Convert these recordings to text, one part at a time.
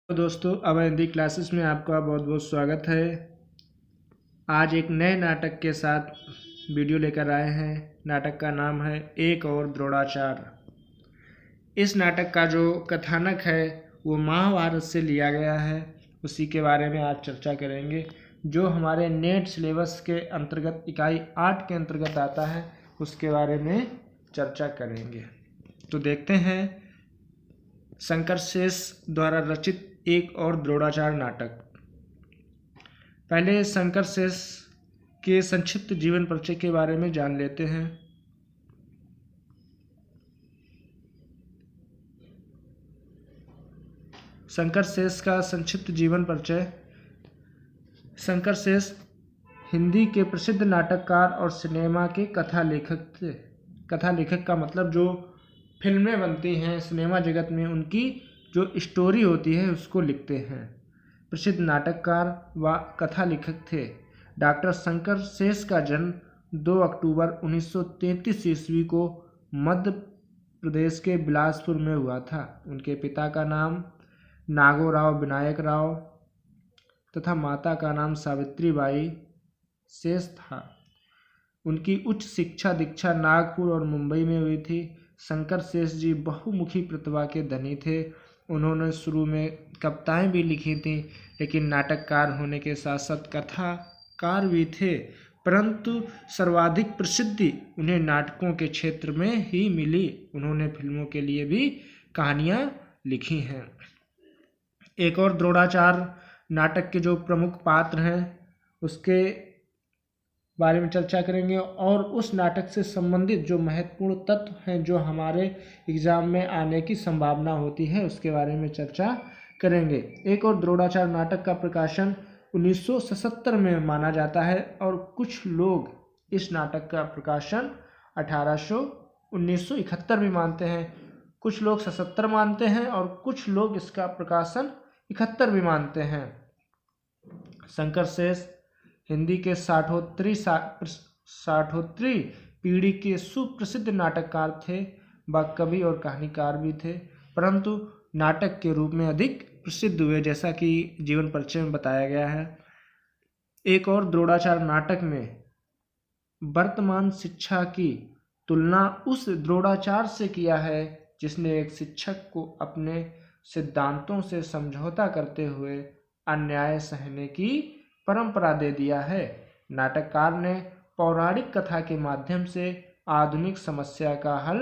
तो दोस्तों, अब हिंदी क्लासेस में आपका बहुत बहुत स्वागत है। आज एक नए नाटक के साथ वीडियो लेकर आए हैं। नाटक का नाम है एक और द्रोणाचार। इस नाटक का जो कथानक है वो महाभारत से लिया गया है। उसी के बारे में आज चर्चा करेंगे, जो हमारे नेट सिलेबस के अंतर्गत इकाई 8 के अंतर्गत आता है। उसके बारे में चर्चा करेंगे। तो देखते हैं शंकर शेष द्वारा रचित एक और द्रोणाचार नाटक। पहले शंकर शेष के संक्षिप्त जीवन परिचय के बारे में जान लेते हैं। शंकर शेष का संक्षिप्त जीवन परिचय। शंकर शेष हिंदी के प्रसिद्ध नाटककार और सिनेमा के कथा लेखक थे। कथा लेखक का मतलब जो फिल्में बनती हैं सिनेमा जगत में, उनकी जो स्टोरी होती है उसको लिखते हैं। प्रसिद्ध नाटककार व कथा लेखक थे। डॉक्टर शंकर शेष का जन्म 2 अक्टूबर 1933 ईस्वी को मध्य प्रदेश के बिलासपुर में हुआ था। उनके पिता का नाम नागोराव विनायक राव तथा माता का नाम सावित्री बाई शेष था। उनकी उच्च शिक्षा दीक्षा नागपुर और मुंबई में हुई थी। शंकर शेष जी बहुमुखी प्रतिभा के धनी थे। उन्होंने शुरू में कविताएं भी लिखी थीं, लेकिन नाटककार होने के साथ साथ कथाकार भी थे। परंतु सर्वाधिक प्रसिद्धि उन्हें नाटकों के क्षेत्र में ही मिली। उन्होंने फिल्मों के लिए भी कहानियां लिखी हैं। एक और द्रोणाचार नाटक के जो प्रमुख पात्र हैं उसके बारे में चर्चा करेंगे, और उस नाटक से संबंधित जो महत्वपूर्ण तत्व हैं जो हमारे एग्जाम में आने की संभावना होती है उसके बारे में चर्चा करेंगे। एक और द्रोणाचार नाटक का प्रकाशन 1977 में माना जाता है, और कुछ लोग इस नाटक का प्रकाशन 1971 भी मानते हैं। कुछ लोग 77 मानते हैं और कुछ लोग इसका प्रकाशन 71 भी मानते हैं। शंकर शेष हिंदी के साठोत्तरी पीढ़ी के सुप्रसिद्ध नाटककार थे। व कवि और कहानीकार भी थे, परंतु नाटक के रूप में अधिक प्रसिद्ध हुए, जैसा कि जीवन परिचय में बताया गया है। एक और द्रोणाचार नाटक में वर्तमान शिक्षा की तुलना उस द्रोणाचार से किया है जिसने एक शिक्षक को अपने सिद्धांतों से समझौता करते हुए अन्याय सहने की परंपरा दे दिया है। नाटककार ने पौराणिक कथा के माध्यम से आधुनिक समस्या का हल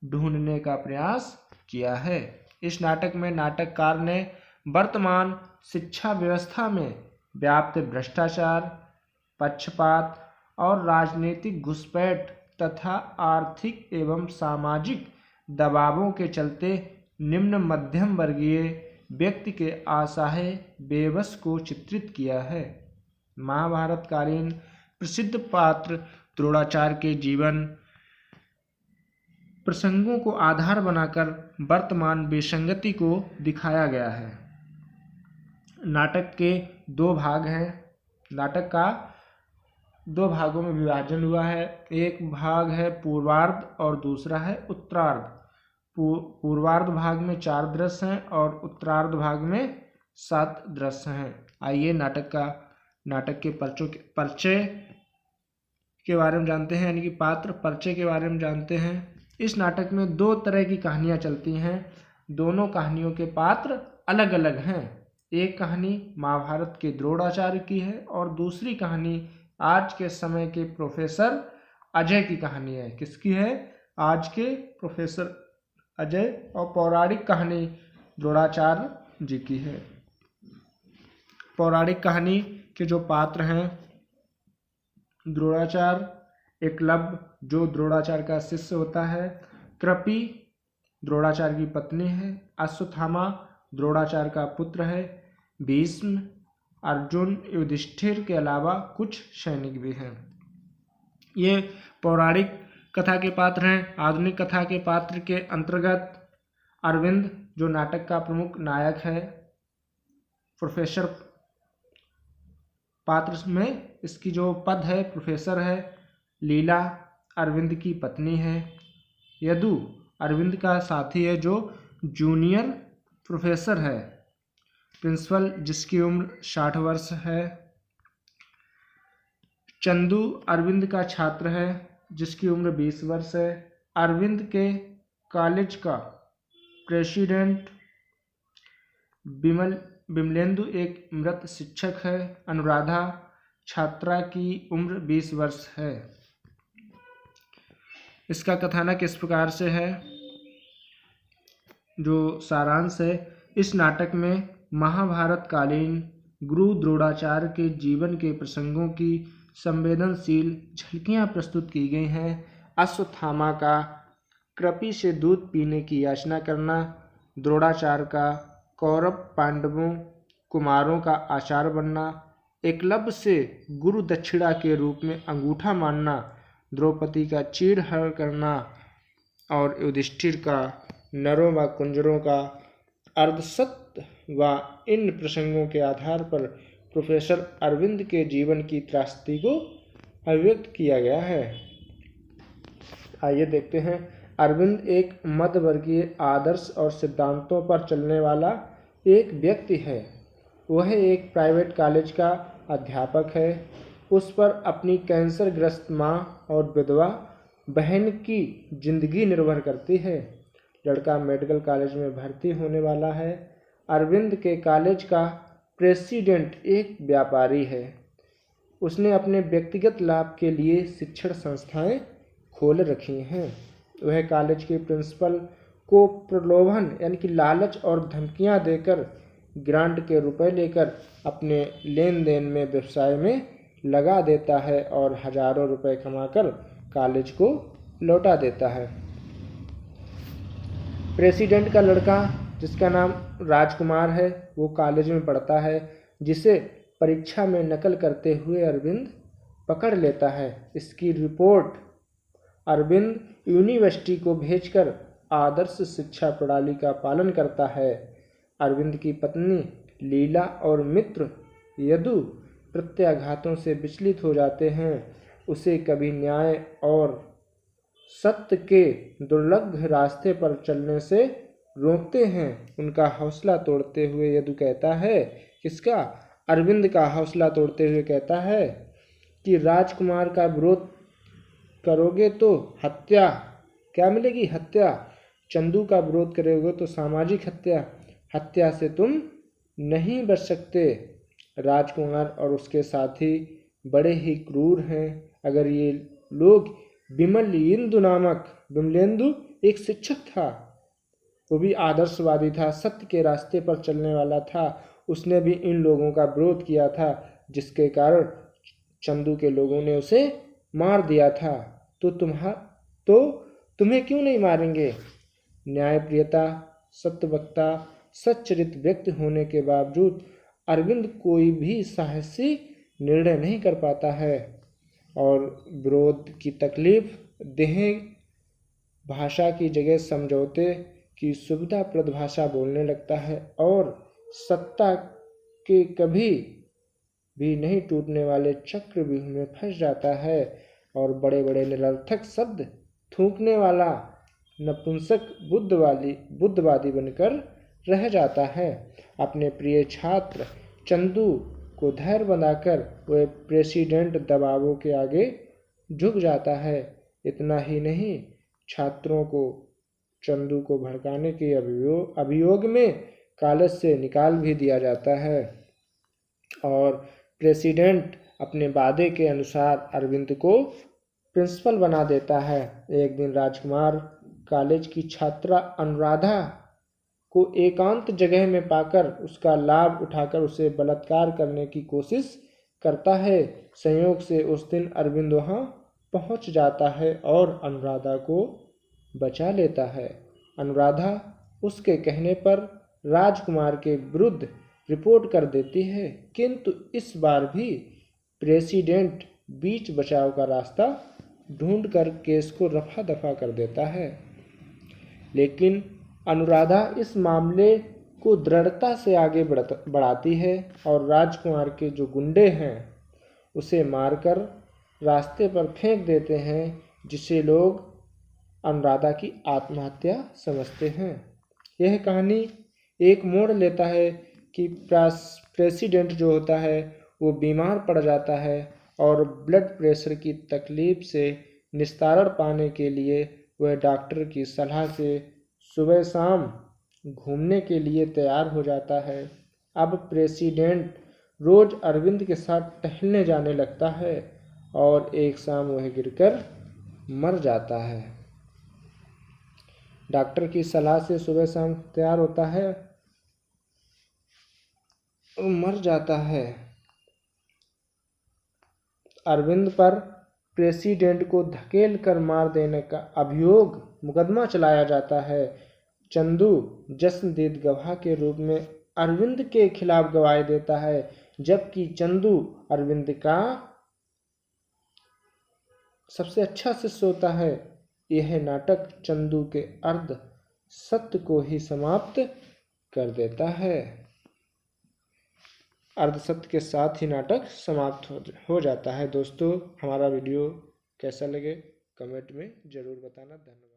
ढूंढने का प्रयास किया है। इस नाटक में नाटककार ने वर्तमान शिक्षा व्यवस्था में व्याप्त भ्रष्टाचार, पक्षपात और राजनीतिक घुसपैठ तथा आर्थिक एवं सामाजिक दबावों के चलते निम्न मध्यम वर्गीय व्यक्ति के असहाय बेबस को चित्रित किया है। महाभारतकालीन प्रसिद्ध पात्र द्रोणाचार्य के जीवन प्रसंगों को आधार बनाकर वर्तमान विसंगति को दिखाया गया है। नाटक के 2 भाग हैं। नाटक का 2 भागों में विभाजन हुआ है। एक भाग है पूर्वार्ध और दूसरा है उत्तरार्ध। पूर्वार्ध भाग में 4 दृश्य हैं और उत्तरार्ध भाग में 7 दृश्य हैं। आइए नाटक के परिचय के बारे में जानते हैं, यानी कि पात्र परिचय के बारे में जानते हैं। इस नाटक में 2 तरह की कहानियां चलती हैं। दोनों कहानियों के पात्र अलग अलग हैं। एक कहानी महाभारत के द्रोणाचार्य की है और दूसरी कहानी आज के समय के प्रोफेसर अजय की कहानी है। किसकी है? आज के प्रोफेसर अजय। और पौराणिक कहानी द्रोणाचार्य जी की है। पौराणिक कहानी के जो पात्र हैं, द्रोणाचार्य, एकलव्य जो द्रोणाचार्य का शिष्य होता है, कृपि द्रोणाचार्य की पत्नी है, अश्वत्थामा द्रोणाचार्य का पुत्र है, भीष्म, अर्जुन, युधिष्ठिर के अलावा कुछ सैनिक भी हैं। ये पौराणिक कथा के पात्र हैं। आधुनिक कथा के पात्र के अंतर्गत अरविंद जो नाटक का प्रमुख नायक है, प्रोफेसर पात्र में इसकी जो पद है प्रोफेसर है। लीला अरविंद की पत्नी है। यदु अरविंद का साथी है जो जूनियर प्रोफेसर है। प्रिंसिपल जिसकी उम्र 60 वर्ष है। चंदू अरविंद का छात्र है जिसकी उम्र 20 वर्ष है। अरविंद के कॉलेज का प्रेसिडेंट विमलेंदु एक मृत शिक्षक है। अनुराधा छात्रा की उम्र 20 वर्ष है। इसका कथानक इस प्रकार से है, जो सारांश है। इस नाटक में महाभारत कालीन गुरु द्रोणाचार्य के जीवन के प्रसंगों की संवेदनशील झलकियां प्रस्तुत की गई हैं। अश्वत्थामा का कृपि से दूध पीने की याचना करना, द्रोणाचार्य का कौरव पांडवों कुमारों का आचार्य बनना, एकलव्य से गुरु दक्षिणा के रूप में अंगूठा मानना, द्रौपदी का चीरहरण करना और युधिष्ठिर का नरों व कुंजरों का अर्धसत्य व इन प्रसंगों के आधार पर प्रोफेसर अरविंद के जीवन की त्रासदी को अभिव्यक्त किया गया है। आइए देखते हैं। अरविंद एक मध्यवर्गीय आदर्श और सिद्धांतों पर चलने वाला एक व्यक्ति है। वह एक प्राइवेट कॉलेज का अध्यापक है। उस पर अपनी कैंसरग्रस्त मां और विधवा बहन की जिंदगी निर्भर करती है। लड़का मेडिकल कॉलेज में भर्ती होने वाला है। अरविंद के कॉलेज का प्रेसिडेंट एक व्यापारी है। उसने अपने व्यक्तिगत लाभ के लिए शिक्षण संस्थाएं खोल रखी हैं। वह कॉलेज के प्रिंसिपल को प्रलोभन यानी कि लालच और धमकियां देकर ग्रांट के रुपए लेकर अपने लेन देन में व्यवसाय में लगा देता है और हजारों रुपए कमाकर कॉलेज को लौटा देता है। प्रेसिडेंट का लड़का जिसका नाम राजकुमार है वो कॉलेज में पढ़ता है, जिसे परीक्षा में नकल करते हुए अरविंद पकड़ लेता है। इसकी रिपोर्ट अरविंद यूनिवर्सिटी को भेजकर आदर्श शिक्षा प्रणाली का पालन करता है। अरविंद की पत्नी लीला और मित्र यदु प्रत्याघातों से विचलित हो जाते हैं। उसे कभी न्याय और सत्य के दुर्लभ रास्ते पर चलने से रोकते हैं। उनका हौसला तोड़ते हुए यदु कहता है, किसका? अरविंद का हौसला तोड़ते हुए कहता है कि राजकुमार का विरोध करोगे तो हत्या, क्या मिलेगी? हत्या। चंदू का विरोध करोगे तो सामाजिक हत्या। हत्या से तुम नहीं बच सकते। राजकुमार और उसके साथी बड़े ही क्रूर हैं। अगर ये लोग विमलेंदु एक शिक्षक था, वो भी आदर्शवादी था, सत्य के रास्ते पर चलने वाला था। उसने भी इन लोगों का विरोध किया था, जिसके कारण चंदू के लोगों ने उसे मार दिया था। तो तुम्हें क्यों नहीं मारेंगे? न्यायप्रियता, सत्यवक्ता, सच्चरित्र व्यक्ति होने के बावजूद अरविंद कोई भी साहसी निर्णय नहीं कर पाता है और विरोध की तकलीफ देह भाषा की जगह समझौते की सुविधाप्रद भाषा बोलने लगता है और सत्ता के कभी भी नहीं टूटने वाले चक्रव्यूह में फंस जाता है और बड़े बड़े निरर्थक शब्द थूकने वाला नपुंसक बुद्धवादी बनकर रह जाता है। अपने प्रिय छात्र चंदू को धैर्य बनाकर वह प्रेसिडेंट दबावों के आगे झुक जाता है। इतना ही नहीं, छात्रों को चंदू को भड़काने के अभियोग में कॉलेज से निकाल भी दिया जाता है और प्रेसिडेंट अपने वादे के अनुसार अरविंद को प्रिंसिपल बना देता है। एक दिन राजकुमार कॉलेज की छात्रा अनुराधा को एकांत जगह में पाकर उसका लाभ उठाकर उसे बलात्कार करने की कोशिश करता है। संयोग से उस दिन अरविंद वहां पहुंच जाता है और अनुराधा को बचा लेता है। अनुराधा उसके कहने पर राजकुमार के विरुद्ध रिपोर्ट कर देती है, किंतु इस बार भी प्रेसिडेंट बीच बचाव का रास्ता ढूंढकर केस को रफा दफा कर देता है। लेकिन अनुराधा इस मामले को दृढ़ता से आगे बढ़ाती है और राजकुमार के जो गुंडे हैं उसे मारकर रास्ते पर फेंक देते हैं, जिसे लोग अनुराधा की आत्महत्या समझते हैं। यह कहानी एक मोड़ लेता है कि प्रेसिडेंट जो होता है वो बीमार पड़ जाता है और ब्लड प्रेशर की तकलीफ से निस्तारण पाने के लिए वह डॉक्टर की सलाह से सुबह शाम घूमने के लिए तैयार हो जाता है। अब प्रेसिडेंट रोज अरविंद के साथ टहलने जाने लगता है और एक शाम वह गिरकर मर जाता है। डॉक्टर की सलाह से सुबह शाम तैयार होता है और मर जाता है। अरविंद पर प्रेसिडेंट को धकेल कर मार देने का अभियोग मुकदमा चलाया जाता है। चंदू जश्नदीद गवाह के रूप में अरविंद के खिलाफ गवाही देता है, जबकि चंदू अरविंद का सबसे अच्छा शिष्य होता है। यह नाटक चंदू के अर्ध सत्य को ही समाप्त कर देता है। अर्ध सत्य के साथ ही नाटक समाप्त हो जाता है। दोस्तों, हमारा वीडियो कैसा लगे कमेंट में ज़रूर बताना। धन्यवाद।